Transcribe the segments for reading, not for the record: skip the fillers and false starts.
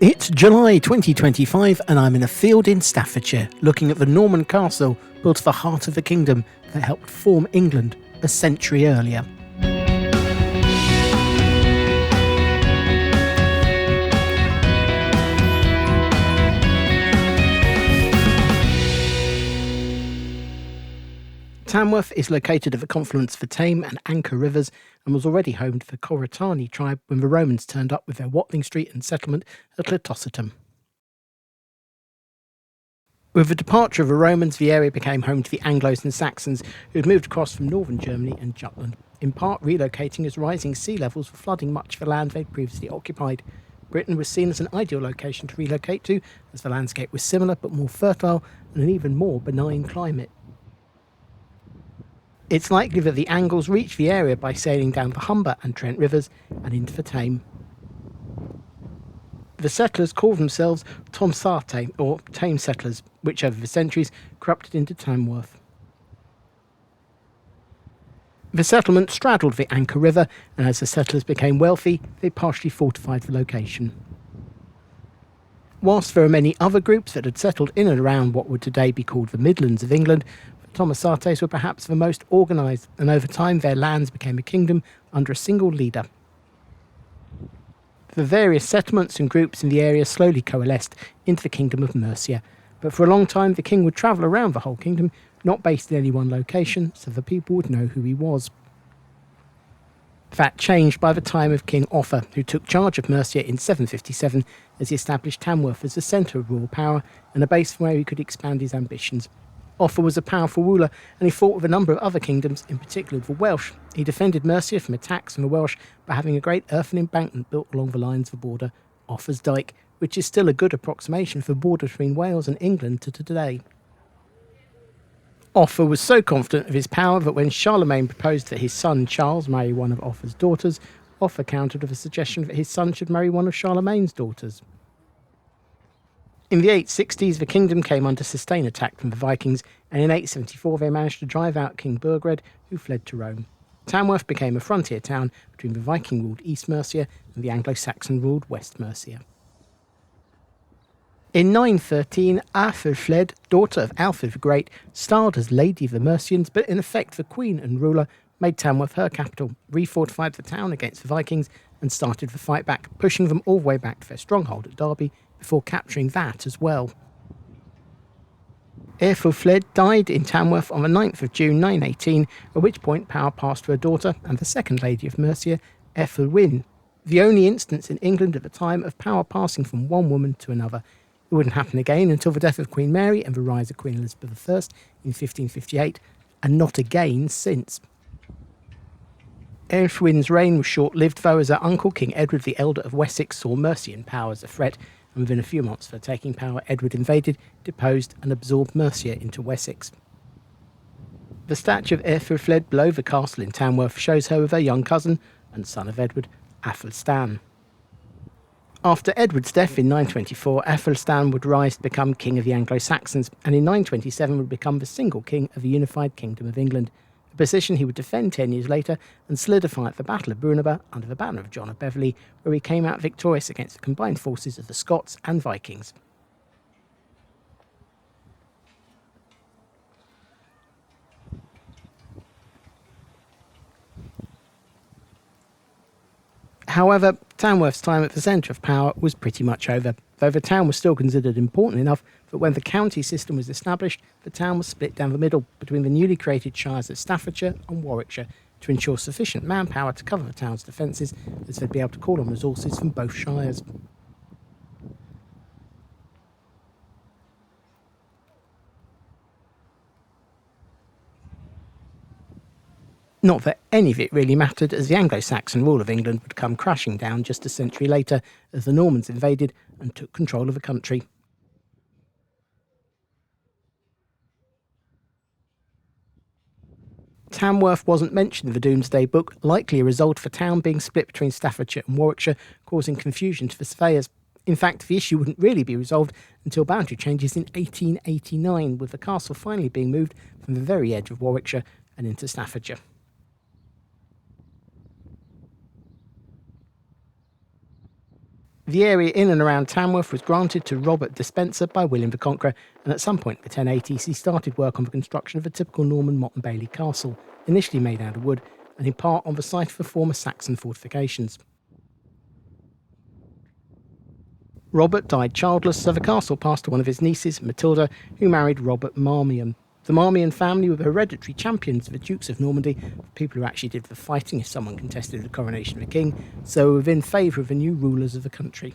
It's July 2025 and I'm in a field in Staffordshire looking at the Norman castle built at the heart of the kingdom that helped form England a century earlier. Tamworth is located at the confluence of the Tame and Anker rivers and was already home to the Coritani tribe when the Romans turned up with their Watling Street and settlement at Æthelflæd. With the departure of the Romans, the area became home to the Anglos and Saxons who had moved across from northern Germany and Jutland, in part relocating as rising sea levels were flooding much of the land they'd previously occupied. Britain was seen as an ideal location to relocate to, as the landscape was similar but more fertile and an even more benign climate. It's likely that the Angles reached the area by sailing down the Humber and Trent rivers and into the Tame. The settlers called themselves Tomsate, or Tame settlers, which over the centuries corrupted into Tamworth. The settlement straddled the Anker River, and as the settlers became wealthy, they partially fortified the location. Whilst there are many other groups that had settled in and around what would today be called the Midlands of England, the Tomasates were perhaps the most organised, and over time their lands became a kingdom under a single leader. The various settlements and groups in the area slowly coalesced into the Kingdom of Mercia, but for a long time the king would travel around the whole kingdom, not based in any one location, so the people would know who he was. That changed by the time of King Offa, who took charge of Mercia in 757 as he established Tamworth as the centre of royal power and a base from where he could expand his ambitions. Offa was a powerful ruler, and he fought with a number of other kingdoms, in particular with the Welsh. He defended Mercia from attacks from the Welsh by having a great earthen embankment built along the lines of the border, Offa's Dyke, which is still a good approximation for the border between Wales and England to today. Offa was so confident of his power that when Charlemagne proposed that his son Charles marry one of Offa's daughters, Offa countered with a suggestion that his son should marry one of Charlemagne's daughters. In the 860s, the kingdom came under sustained attack from the Vikings, and in 874 they managed to drive out King Burgred, who fled to Rome. Tamworth became a frontier town between the Viking-ruled East Mercia and the Anglo-Saxon-ruled West Mercia. In 913, Æthelflæd, daughter of Alfred the Great, styled as Lady of the Mercians, but in effect the queen and ruler, made Tamworth her capital, refortified the town against the Vikings, and started the fight back, pushing them all the way back to their stronghold at Derby, before capturing that as well. Æthelflæd died in Tamworth on the 9th of June 918, at which point power passed to her daughter and the second Lady of Mercia, Æthelwyn, the only instance in England at the time of power passing from one woman to another. It wouldn't happen again until the death of Queen Mary and the rise of Queen Elizabeth I in 1558, and not again since. Æthelwyn's reign was short-lived, though, as her uncle, King Edward the Elder of Wessex, saw Mercian power as a threat, and within a few months of her taking power, Edward invaded, deposed and absorbed Mercia into Wessex. The statue of Æthelflæd below the castle in Tamworth shows her with her young cousin, and son of Edward, Æthelstan. After Edward's death in 924, Æthelstan would rise to become king of the Anglo-Saxons, and in 927 would become the single king of the unified Kingdom of England, a position he would defend 10 years later and solidify at the Battle of Brunaba under the banner of John of Beverley, where he came out victorious against the combined forces of the Scots and Vikings. However, Tamworth's time at the centre of power was pretty much over, though the town was still considered important enough that when the county system was established, the town was split down the middle between the newly created shires of Staffordshire and Warwickshire to ensure sufficient manpower to cover the town's defences, as they'd be able to call on resources from both shires. Not that any of it really mattered, as the Anglo-Saxon rule of England would come crashing down just a century later as the Normans invaded and took control of the country. Tamworth wasn't mentioned in the Domesday Book, likely a result of the town being split between Staffordshire and Warwickshire, causing confusion to the surveyors. In fact, the issue wouldn't really be resolved until boundary changes in 1889, with the castle finally being moved from the very edge of Warwickshire and into Staffordshire. The area in and around Tamworth was granted to Robert Despenser by William the Conqueror, and at some point in the 1080s he started work on the construction of a typical Norman motte and bailey castle, initially made out of wood, and in part on the site of the former Saxon fortifications. Robert died childless, so the castle passed to one of his nieces, Matilda, who married Robert Marmion. The Marmion family were the hereditary champions of the Dukes of Normandy, the people who actually did the fighting if someone contested the coronation of a king, so were in favour of the new rulers of the country.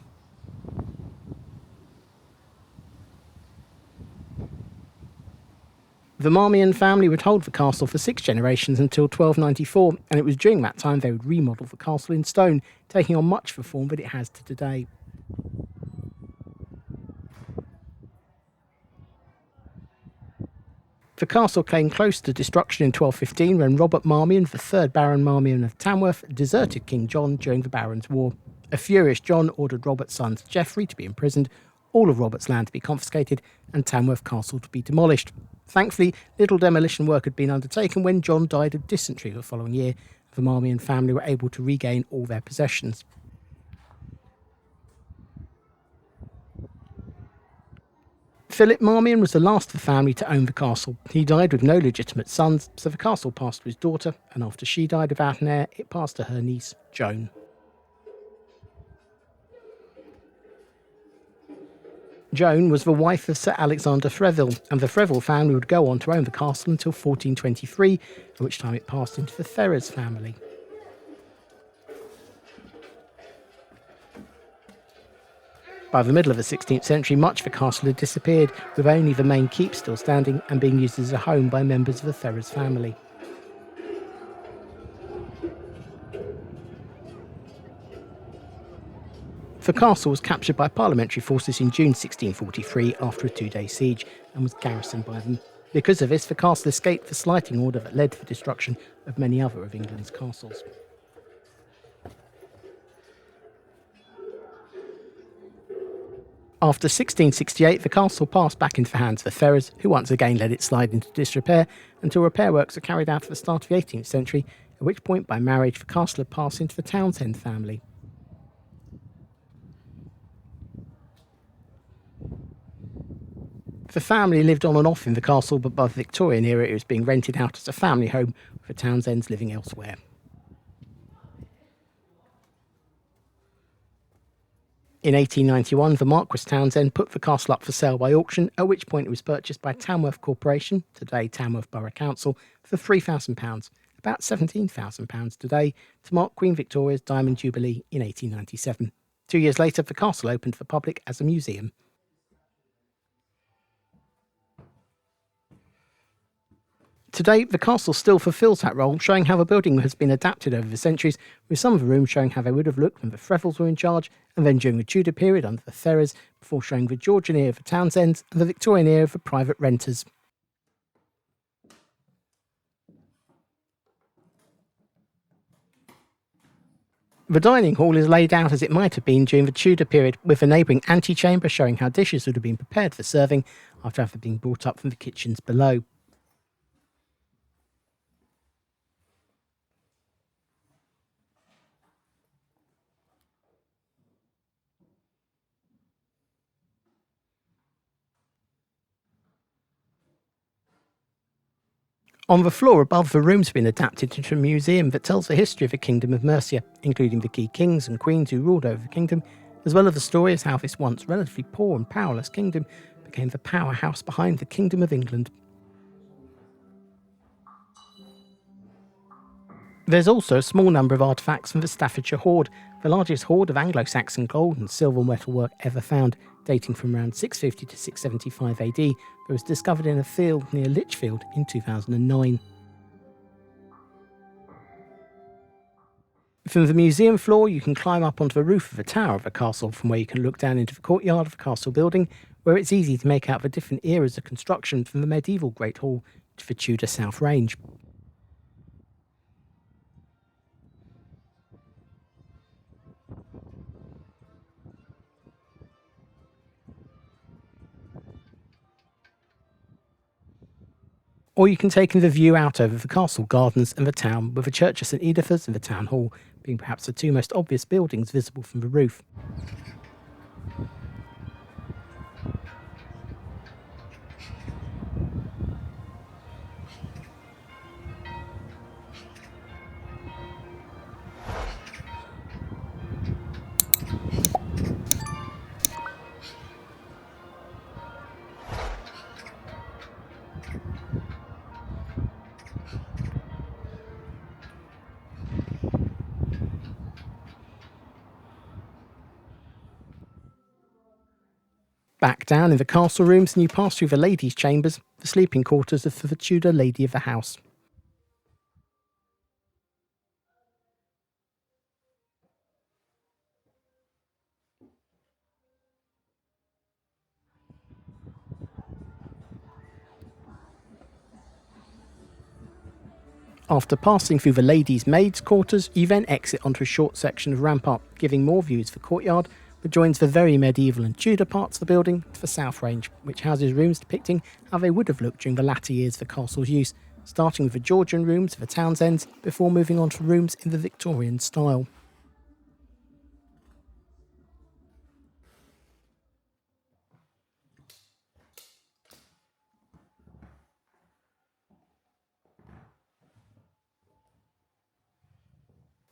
The Marmion family would hold the castle for 6 generations until 1294, and it was during that time they would remodel the castle in stone, taking on much of the form that it has to today. The castle came close to destruction in 1215 when Robert Marmion, the 3rd Baron Marmion of Tamworth, deserted King John during the Barons' War. A furious John ordered Robert's son Geoffrey to be imprisoned, all of Robert's land to be confiscated, and Tamworth Castle to be demolished. Thankfully, little demolition work had been undertaken when John died of dysentery the following year. The Marmion family were able to regain all their possessions. Philip Marmion was the last of the family to own the castle. He died with no legitimate sons, so the castle passed to his daughter, and after she died without an heir, it passed to her niece, Joan. Joan was the wife of Sir Alexander Freville, and the Freville family would go on to own the castle until 1423, at which time it passed into the Ferrers family. By the middle of the 16th century, much of the castle had disappeared, with only the main keep still standing and being used as a home by members of the Ferrers family. The castle was captured by parliamentary forces in June 1643 after a 2-day siege and was garrisoned by them. Because of this, the castle escaped the slighting order that led to the destruction of many other of England's castles. After 1668, the castle passed back into the hands of the Ferrers, who once again let it slide into disrepair until repair works were carried out at the start of the 18th century, at which point, by marriage, the castle had passed into the Townsend family. The family lived on and off in the castle, but by the Victorian era it was being rented out as a family home, with the Townsends living elsewhere. In 1891, the Marquis Townsend put the castle up for sale by auction, at which point it was purchased by Tamworth Corporation, today Tamworth Borough Council, for £3,000, about £17,000 today, to mark Queen Victoria's Diamond Jubilee in 1897. 2 years later, the castle opened for the public as a museum. Today, the castle still fulfills that role, showing how the building has been adapted over the centuries, with some of the rooms showing how they would have looked when the Frevilles were in charge, and then during the Tudor period under the Ferrers, before showing the Georgian era of the Townsends and the Victorian era of the private renters. The dining hall is laid out as it might have been during the Tudor period, with a neighbouring antechamber showing how dishes would have been prepared for serving after having been brought up from the kitchens below. On the floor above, the rooms have been adapted into a museum that tells the history of the Kingdom of Mercia, including the key kings and queens who ruled over the kingdom, as well as the story of how this once relatively poor and powerless kingdom became the powerhouse behind the Kingdom of England. There's also a small number of artefacts from the Staffordshire Hoard, the largest hoard of Anglo-Saxon gold and silver metalwork ever found, dating from around 650 to 675 AD, that was discovered in a field near Lichfield in 2009. From the museum floor, you can climb up onto the roof of the tower of the castle, from where you can look down into the courtyard of the castle building, where it's easy to make out the different eras of construction from the medieval Great Hall to the Tudor South Range. Or you can take in the view out over the castle gardens and the town, with the church of St Editha's and the town hall being perhaps the two most obvious buildings visible from the roof. Back down in the castle rooms and you pass through the ladies' chambers, the sleeping quarters of the Tudor lady of the house. After passing through the ladies' maids' quarters, you then exit onto a short section of rampart, giving more views for courtyard, that joins the very medieval and Tudor parts of the building to the south range, which houses rooms depicting how they would have looked during the latter years of the castle's use, starting with the Georgian rooms of the town's ends before moving on to rooms in the Victorian style.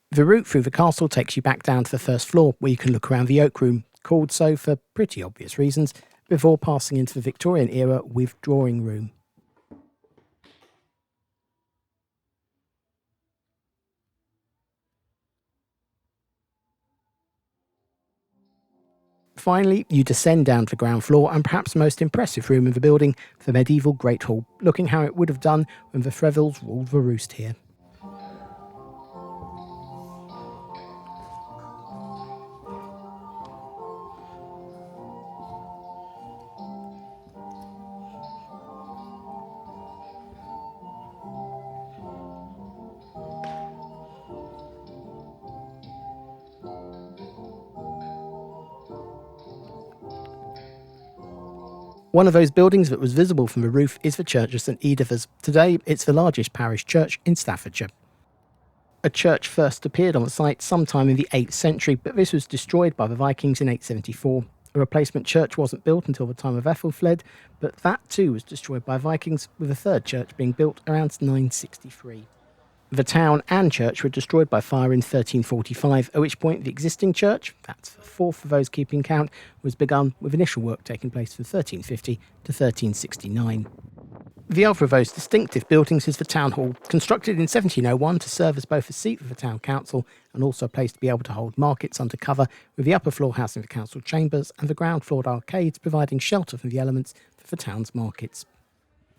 The route through the castle takes you back down to the first floor, where you can look around the Oak Room, called so for pretty obvious reasons, before passing into the Victorian era withdrawing room. Finally, you descend down to the ground floor and perhaps the most impressive room in the building, the medieval Great Hall, looking how it would have done when the Frevilles ruled the roost here. One of those buildings that was visible from the roof is the Church of St Editha's. Today, it's the largest parish church in Staffordshire. A church first appeared on the site sometime in the 8th century, but this was destroyed by the Vikings in 874. A replacement church wasn't built until the time of Æthelflæd, but that too was destroyed by Vikings, with a third church being built around 963. The town and church were destroyed by fire in 1345, at which point the existing church, that's the fourth of those keeping count, was begun, with initial work taking place from 1350 to 1369. The other of those distinctive buildings is the Town Hall, constructed in 1701 to serve as both a seat for the town council and also a place to be able to hold markets under cover, with the upper floor housing the council chambers and the ground floored arcades providing shelter from the elements for the town's markets.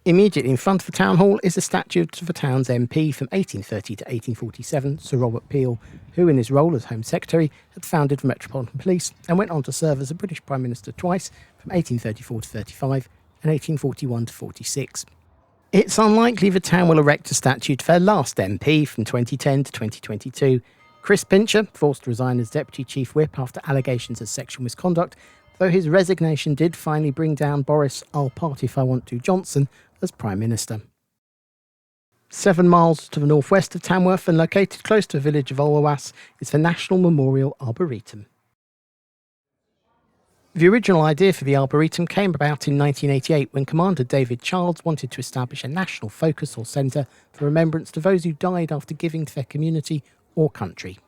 Immediately in front of the Town Hall is a statue of the town's MP from 1830 to 1847, Sir Robert Peel, who in his role as Home Secretary had founded the Metropolitan Police and went on to serve as a British Prime Minister twice from 1834 to 35 and 1841 to 46. It's unlikely the town will erect a statue to their last MP from 2010 to 2022. Chris Pincher, forced to resign as Deputy Chief Whip after allegations of sexual misconduct, though his resignation did finally bring down Boris "I'll part if I want to" Johnson as Prime Minister. 7 miles to the northwest of Tamworth and located close to the village of Alrewas is the National Memorial Arboretum. The original idea for the Arboretum came about in 1988 when Commander David Childs wanted to establish a national focus or centre for remembrance to those who died after giving to their community or country.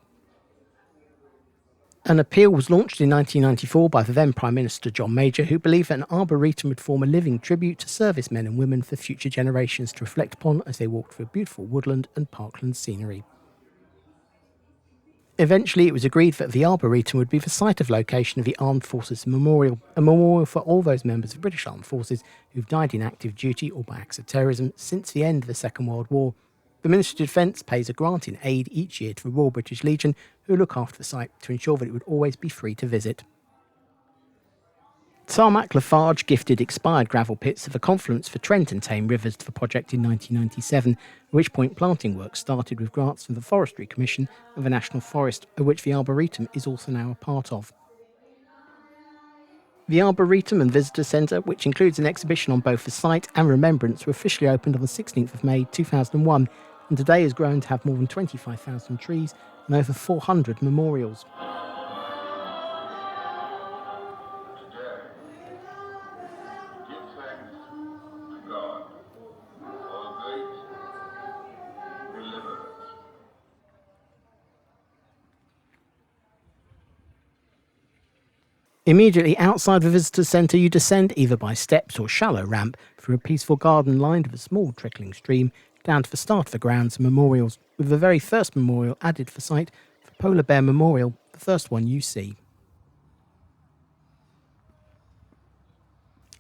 An appeal was launched in 1994 by the then Prime Minister John Major, who believed that an arboretum would form a living tribute to servicemen and women for future generations to reflect upon as they walked through beautiful woodland and parkland scenery. Eventually, it was agreed that the Arboretum would be the site of location of the Armed Forces Memorial, a memorial for all those members of the British Armed Forces who've died in active duty or by acts of terrorism since the end of the Second World War. The Ministry of Defence pays a grant in aid each year to the Royal British Legion, who look after the site to ensure that it would always be free to visit. Tarmac Lafarge gifted expired gravel pits of the confluence for Trent and Tame rivers to the project in 1997, at which point planting work started with grants from the Forestry Commission and the National Forest, of which the Arboretum is also now a part of. The Arboretum and Visitor Centre, which includes an exhibition on both the site and remembrance, were officially opened on the 16th of May 2001, and today has grown to have more than 25,000 trees and over 400 memorials. Immediately outside the visitor centre, you descend either by steps or shallow ramp through a peaceful garden lined with a small trickling stream down to the start of the grounds and memorials, with the very first memorial added for site for Polar Bear Memorial, the first one you see.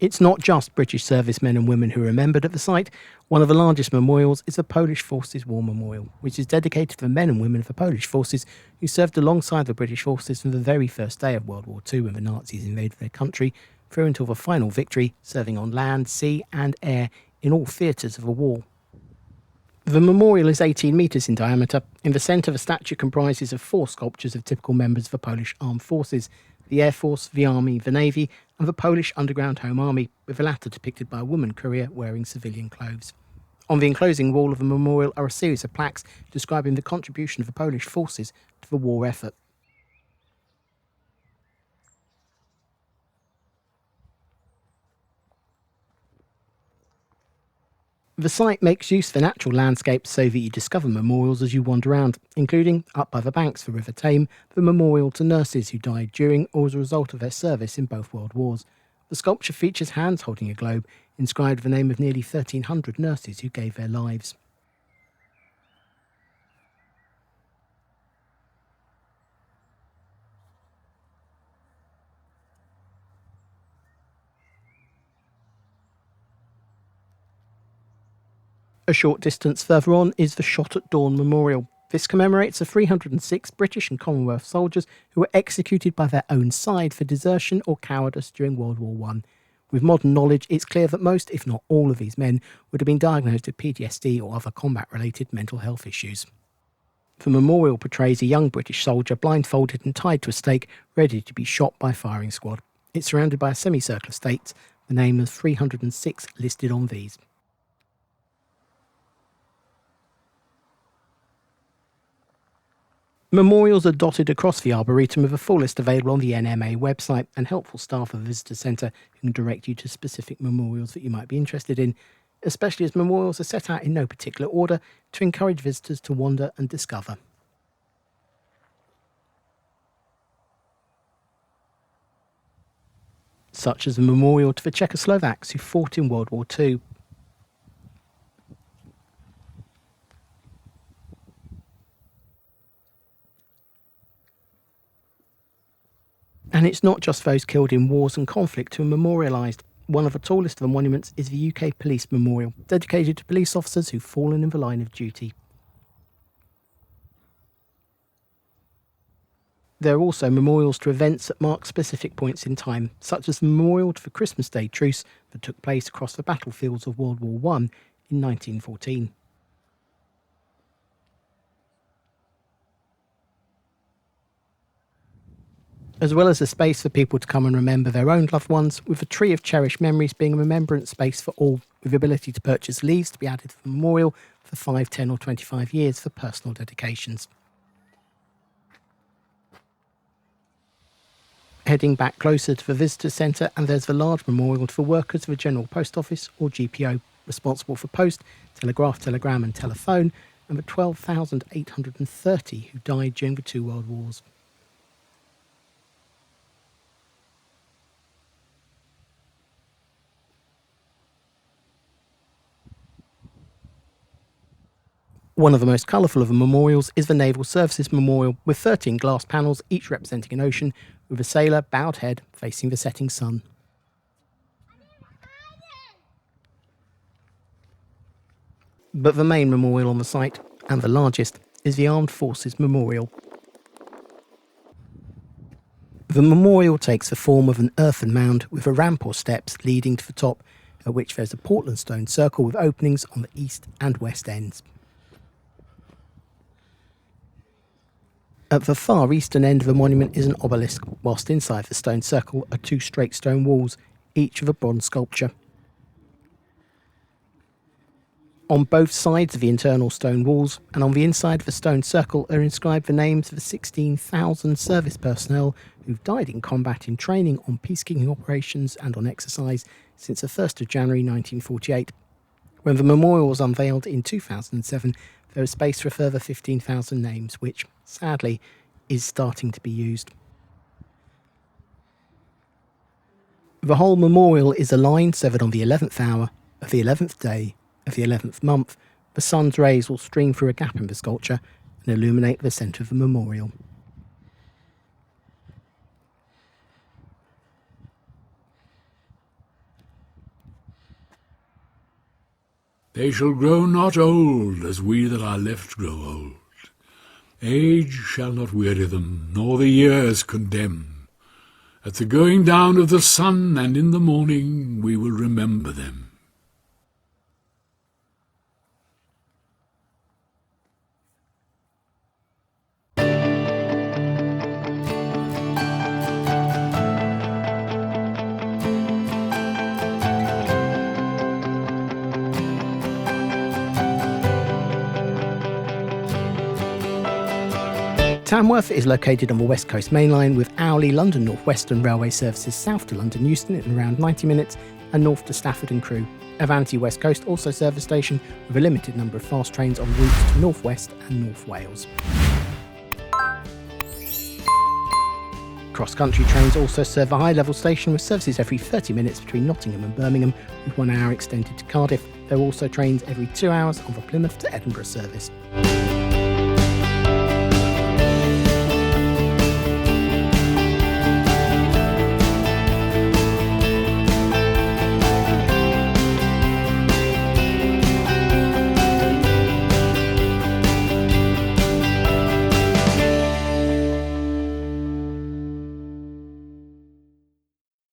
It's not just British servicemen and women who are remembered at the site. One of the largest memorials is the Polish Forces War Memorial, which is dedicated to the men and women of the Polish forces who served alongside the British forces from the very first day of World War II when the Nazis invaded their country, through until the final victory, serving on land, sea and air in all theatres of the war. The memorial is 18 metres in diameter. In the centre, the statue comprises of 4 sculptures of typical members of the Polish armed forces: the Air Force, the Army, the Navy and the Polish Underground Home Army, with the latter depicted by a woman courier wearing civilian clothes. On the enclosing wall of the memorial are a series of plaques describing the contribution of the Polish forces to the war effort. The site makes use of the natural landscape so that you discover memorials as you wander around, including, up by the banks of the River Tame, the memorial to nurses who died during or as a result of their service in both World Wars. The sculpture features hands holding a globe, inscribed with the name of nearly 1,300 nurses who gave their lives. A short distance further on is the Shot at Dawn Memorial. This commemorates the 306 British and Commonwealth soldiers who were executed by their own side for desertion or cowardice during World War I. With modern knowledge, it's clear that most, if not all, of these men would have been diagnosed with PTSD or other combat-related mental health issues. The memorial portrays a young British soldier blindfolded and tied to a stake, ready to be shot by a firing squad. It's surrounded by a semicircle of stakes, the name of 306 listed on these. Memorials are dotted across the Arboretum with a full list available on the NMA website and helpful staff of the visitor centre who can direct you to specific memorials that you might be interested in, especially as memorials are set out in no particular order to encourage visitors to wander and discover. Such as the memorial to the Czechoslovaks who fought in World War II. And it's not just those killed in wars and conflict who are memorialised. One of the tallest of the monuments is the UK Police Memorial, dedicated to police officers who've fallen in the line of duty. There are also memorials to events that mark specific points in time, such as the memorial to the Christmas Day truce that took place across the battlefields of World War I in 1914. As well as a space for people to come and remember their own loved ones, with a tree of cherished memories being a remembrance space for all, with the ability to purchase leaves to be added to the memorial for 5, 10 or 25 years for personal dedications. Heading back closer to the visitor centre, and there's the large memorial to the workers of the General Post Office, or GPO, responsible for post, telegraph, telegram and telephone, and the 12,830 who died during the 2 World Wars. One of the most colourful of the memorials is the Naval Services Memorial, with 13 glass panels, each representing an ocean, with a sailor, bowed head, facing the setting sun. But the main memorial on the site, and the largest, is the Armed Forces Memorial. The memorial takes the form of an earthen mound with a ramp or steps leading to the top, at which there's a Portland stone circle with openings on the east and west ends. At the far eastern end of the monument is an obelisk, whilst inside the stone circle are 2 straight stone walls, each of a bronze sculpture. On both sides of the internal stone walls and on the inside of the stone circle are inscribed the names of the 16,000 service personnel who've died in combat in training on peacekeeping operations and on exercise since the 1st of January 1948. When the memorial was unveiled in 2007, there was space for a further 15,000 names, which, sadly, is starting to be used. The whole memorial is aligned so that on the 11th hour of the 11th day of the 11th month, the sun's rays will stream through a gap in the sculpture and illuminate the centre of the memorial. They shall grow not old, as we that are left grow old. Age shall not weary them, nor the years condemn. At the going down of the sun and in the morning we will remember them. Tamworth is located on the West Coast Main Line with hourly London North Western Railway services south to London Euston in around 90 minutes and north to Stafford and Crewe. Avanti West Coast also serve the station with a limited number of fast trains on routes to North West and North Wales. Cross-country trains also serve a high-level station with services every 30 minutes between Nottingham and Birmingham, with 1 hour extended to Cardiff. There are also trains every 2 hours on the Plymouth to Edinburgh service.